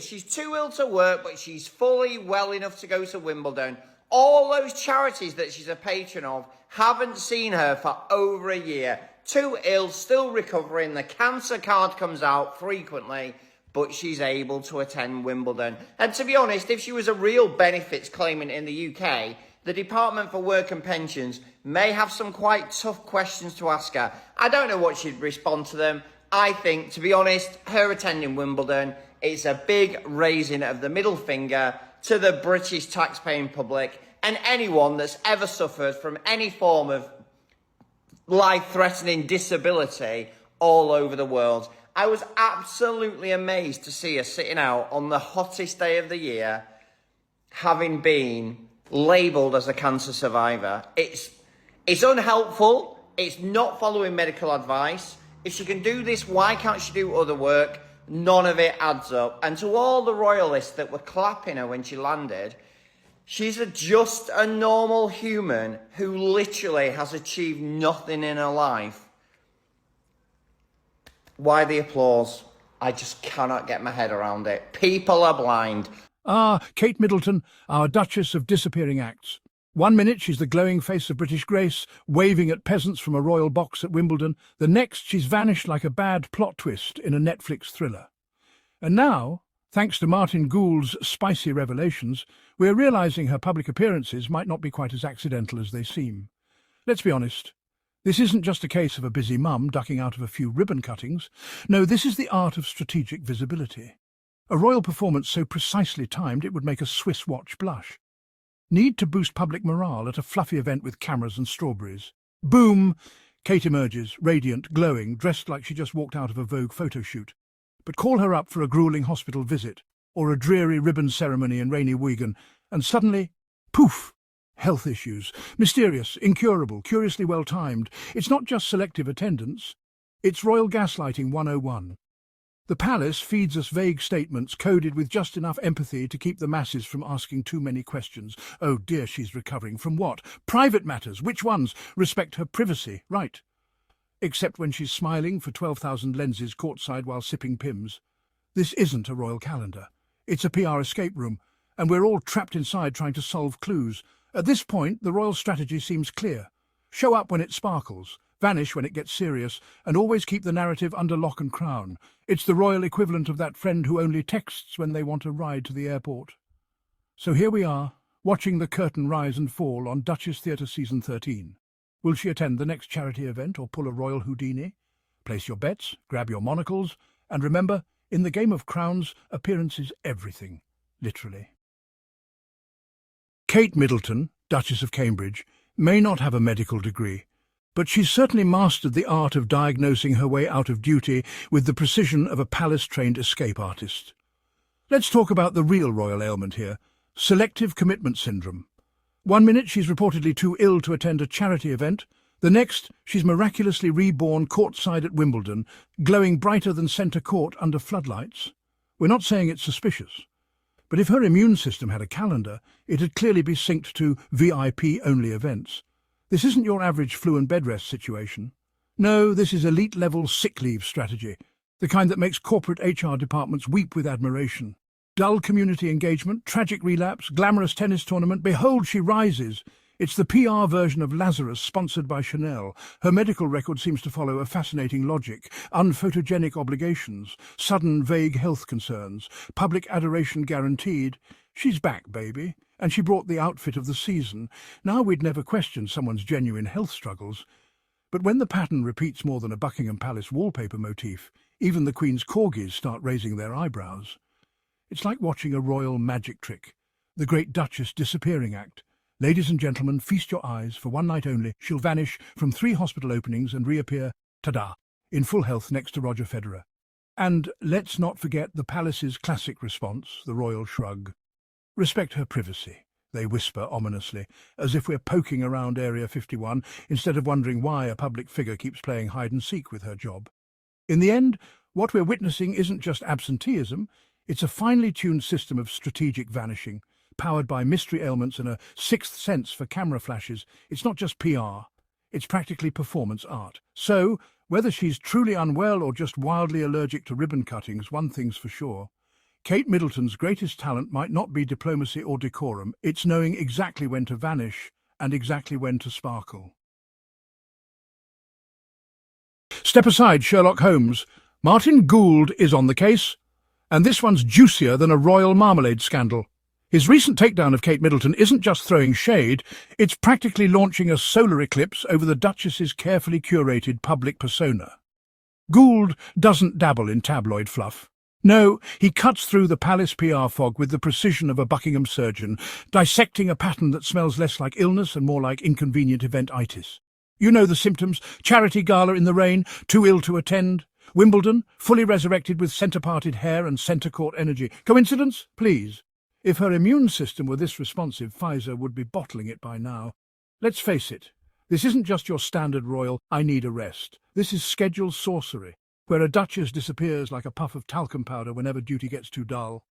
She's too ill to work, but she's fully well enough to go to Wimbledon. All those charities that she's a patron of haven't seen her for over a year. Too ill, still recovering. The cancer card comes out frequently, but she's able to attend Wimbledon. And to be honest, if she was a real benefits claimant in the UK, the Department for Work and Pensions may have some quite tough questions to ask her. I don't know what she'd respond to them. I think, to be honest, her attending Wimbledon, it's a big raising of the middle finger to the British taxpaying public and anyone that's ever suffered from any form of life-threatening disability all over the world. I was absolutely amazed to see her sitting out on the hottest day of the year, having been labelled as a cancer survivor. It's unhelpful. It's not following medical advice. If she can do this, why can't she do other work? None of it adds up. And to all the royalists that were clapping her when she landed, she's just a normal human who literally has achieved nothing in her life. Why the applause? I just cannot get my head around it. People are blind. Kate Middleton, our Duchess of Disappearing Acts. 1 minute she's the glowing face of British grace, waving at peasants from a royal box at Wimbledon. The next she's vanished like a bad plot twist in a Netflix thriller. And now, thanks to Martyn Gould's spicy revelations, we're realising her public appearances might not be quite as accidental as they seem. Let's be honest, this isn't just a case of a busy mum ducking out of a few ribbon cuttings. No, this is the art of strategic visibility. A royal performance so precisely timed it would make a Swiss watch blush. Need to boost public morale at a fluffy event with cameras and strawberries. Boom! Kate emerges, radiant, glowing, dressed like she just walked out of a Vogue photo shoot. But call her up for a gruelling hospital visit, or a dreary ribbon ceremony in rainy Wigan, and suddenly, poof! Health issues. Mysterious, incurable, curiously well-timed. It's not just selective attendance. It's royal gaslighting 101. The palace feeds us vague statements coded with just enough empathy to keep the masses from asking too many questions. Oh dear, she's recovering from what? Private matters. Which ones? Respect her privacy. Right. Except when she's smiling for 12,000 lenses courtside while sipping Pimm's. This isn't a royal calendar. It's a PR escape room, and we're all trapped inside trying to solve clues. At this point, the royal strategy seems clear. Show up when it sparkles, vanish when it gets serious, and always keep the narrative under lock and crown. It's the royal equivalent of that friend who only texts when they want a ride to the airport. So here we are, watching the curtain rise and fall on Duchess Theatre Season 13. Will she attend the next charity event or pull a royal Houdini? Place your bets, grab your monocles, and remember, in the game of crowns, appearance is everything, literally. Kate Middleton, Duchess of Cambridge, may not have a medical degree, but she's certainly mastered the art of diagnosing her way out of duty with the precision of a palace-trained escape artist. Let's talk about the real royal ailment here, selective commitment syndrome. 1 minute she's reportedly too ill to attend a charity event, the next she's miraculously reborn courtside at Wimbledon, glowing brighter than centre court under floodlights. We're not saying it's suspicious, but if her immune system had a calendar, it'd clearly be synced to VIP-only events. This isn't your average flu and bed rest situation. No, this is elite-level sick leave strategy, the kind that makes corporate HR departments weep with admiration. Dull community engagement, tragic relapse, glamorous tennis tournament, behold she rises. It's the PR version of Lazarus, sponsored by Chanel. Her medical record seems to follow a fascinating logic. Unphotogenic obligations, sudden vague health concerns, public adoration guaranteed. She's back, baby, and she brought the outfit of the season. Now we'd never question someone's genuine health struggles. But when the pattern repeats more than a Buckingham Palace wallpaper motif, even the Queen's corgis start raising their eyebrows. It's like watching a royal magic trick, the Great Duchess Disappearing Act. Ladies and gentlemen, feast your eyes. For 1 night only, she'll vanish from 3 hospital openings and reappear, ta-da, in full health next to Roger Federer. And let's not forget the palace's classic response, the royal shrug. Respect her privacy, they whisper ominously, as if we're poking around Area 51 instead of wondering why a public figure keeps playing hide-and-seek with her job. In the end, what we're witnessing isn't just absenteeism, it's a finely tuned system of strategic vanishing, powered by mystery ailments and a sixth sense for camera flashes. It's not just PR, it's practically performance art. So, whether she's truly unwell or just wildly allergic to ribbon cuttings, one thing's for sure. Kate Middleton's greatest talent might not be diplomacy or decorum, it's knowing exactly when to vanish and exactly when to sparkle. Step aside, Sherlock Holmes. Martyn Gould is on the case, and this one's juicier than a royal marmalade scandal. His recent takedown of Kate Middleton isn't just throwing shade, it's practically launching a solar eclipse over the Duchess's carefully curated public persona. Gould doesn't dabble in tabloid fluff. No, he cuts through the palace PR fog with the precision of a Buckingham surgeon, dissecting a pattern that smells less like illness and more like inconvenient event-itis. You know the symptoms: charity gala in the rain, too ill to attend. Wimbledon, fully resurrected with centre-parted hair and centre-court energy. Coincidence? Please. If her immune system were this responsive, Pfizer would be bottling it by now. Let's face it, this isn't just your standard royal, I need a rest. This is scheduled sorcery, where a duchess disappears like a puff of talcum powder whenever duty gets too dull,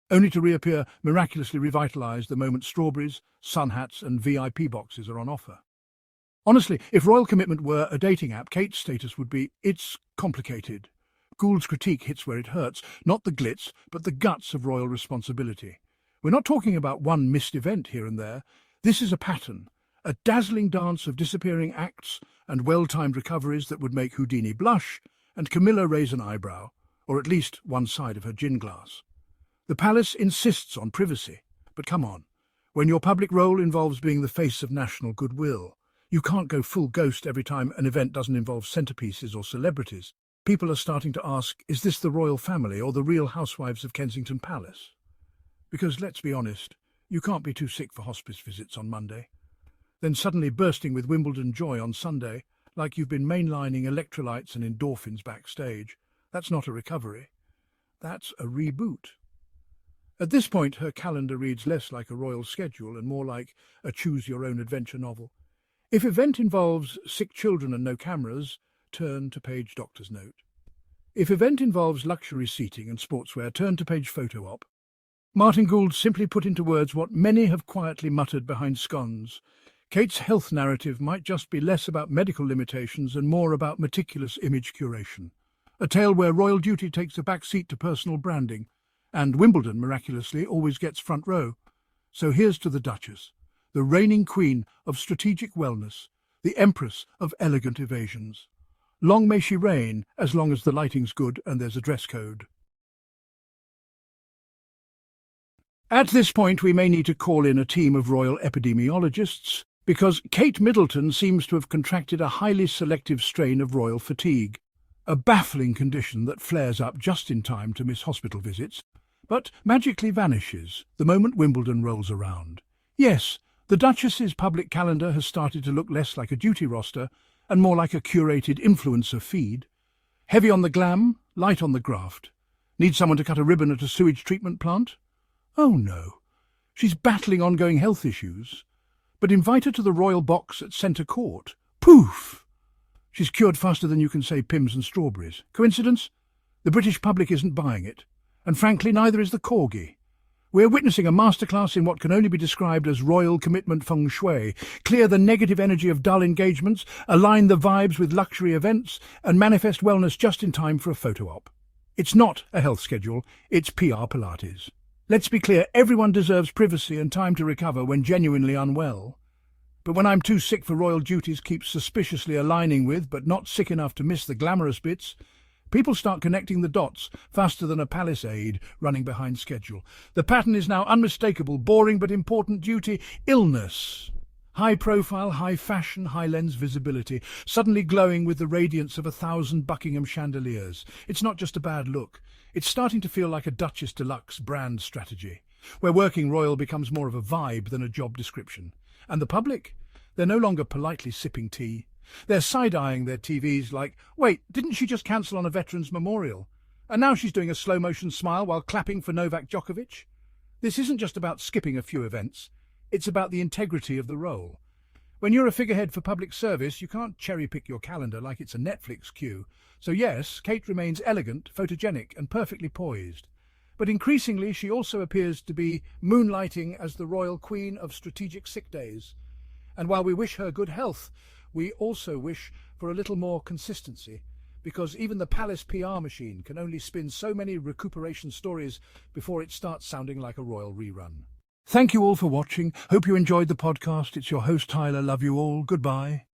only to reappear miraculously revitalised the moment strawberries, sun hats and VIP boxes are on offer. Honestly, if royal commitment were a dating app, Kate's status would be, it's complicated. Gould's critique hits where it hurts, not the glitz, but the guts of royal responsibility. We're not talking about one missed event here and there. This is a pattern, a dazzling dance of disappearing acts and well-timed recoveries that would make Houdini blush and Camilla raise an eyebrow, or at least one side of her gin glass. The palace insists on privacy, but come on, when your public role involves being the face of national goodwill, you can't go full ghost every time an event doesn't involve centerpieces or celebrities. People are starting to ask, is this the royal family or the Real Housewives of Kensington Palace? Because, let's be honest, you can't be too sick for hospice visits on Monday. Then suddenly bursting with Wimbledon joy on Sunday, like you've been mainlining electrolytes and endorphins backstage. That's not a recovery. That's a reboot. At this point, her calendar reads less like a royal schedule and more like a choose-your-own-adventure novel. If event involves sick children and no cameras, turn to page doctor's note. If event involves luxury seating and sportswear, turn to page photo op. Martyn Gould simply put into words what many have quietly muttered behind scones. Kate's health narrative might just be less about medical limitations and more about meticulous image curation. A tale where royal duty takes a back seat to personal branding, and Wimbledon, miraculously, always gets front row. So here's to the Duchess, the reigning queen of strategic wellness, the empress of elegant evasions. Long may she reign, as long as the lighting's good and there's a dress code. At this point, we may need to call in a team of royal epidemiologists, because Kate Middleton seems to have contracted a highly selective strain of royal fatigue, a baffling condition that flares up just in time to miss hospital visits, but magically vanishes the moment Wimbledon rolls around. Yes, the Duchess's public calendar has started to look less like a duty roster and more like a curated influencer feed. Heavy on the glam, light on the graft. Need someone to cut a ribbon at a sewage treatment plant? Oh no, she's battling ongoing health issues. But invite her to the royal box at Centre Court. Poof! She's cured faster than you can say Pims and strawberries. Coincidence? The British public isn't buying it. And frankly, neither is the corgi. We're witnessing a masterclass in what can only be described as royal commitment feng shui. Clear the negative energy of dull engagements, align the vibes with luxury events, and manifest wellness just in time for a photo op. It's not a health schedule, it's PR Pilates. Let's be clear, everyone deserves privacy and time to recover when genuinely unwell. But when I'm too sick for royal duties keep suspiciously aligning with, but not sick enough to miss the glamorous bits, people start connecting the dots faster than a palace aide running behind schedule. The pattern is now unmistakable: boring but important duty, illness. High profile, high fashion, high lens visibility, suddenly glowing with the radiance of 1,000 Buckingham chandeliers. It's not just a bad look. It's starting to feel like a Duchess Deluxe brand strategy, where working royal becomes more of a vibe than a job description. And the public? They're no longer politely sipping tea. They're side-eyeing their TVs like, wait, didn't she just cancel on a veterans memorial? And now she's doing a slow-motion smile while clapping for Novak Djokovic? This isn't just about skipping a few events. It's about the integrity of the role. When you're a figurehead for public service, you can't cherry-pick your calendar like it's a Netflix queue. So yes, Kate remains elegant, photogenic and perfectly poised. But increasingly, she also appears to be moonlighting as the royal queen of strategic sick days. And while we wish her good health, we also wish for a little more consistency, because even the Palace PR machine can only spin so many recuperation stories before it starts sounding like a royal rerun. Thank you all for watching. Hope you enjoyed the podcast. It's your host, Tyler. Love you all. Goodbye.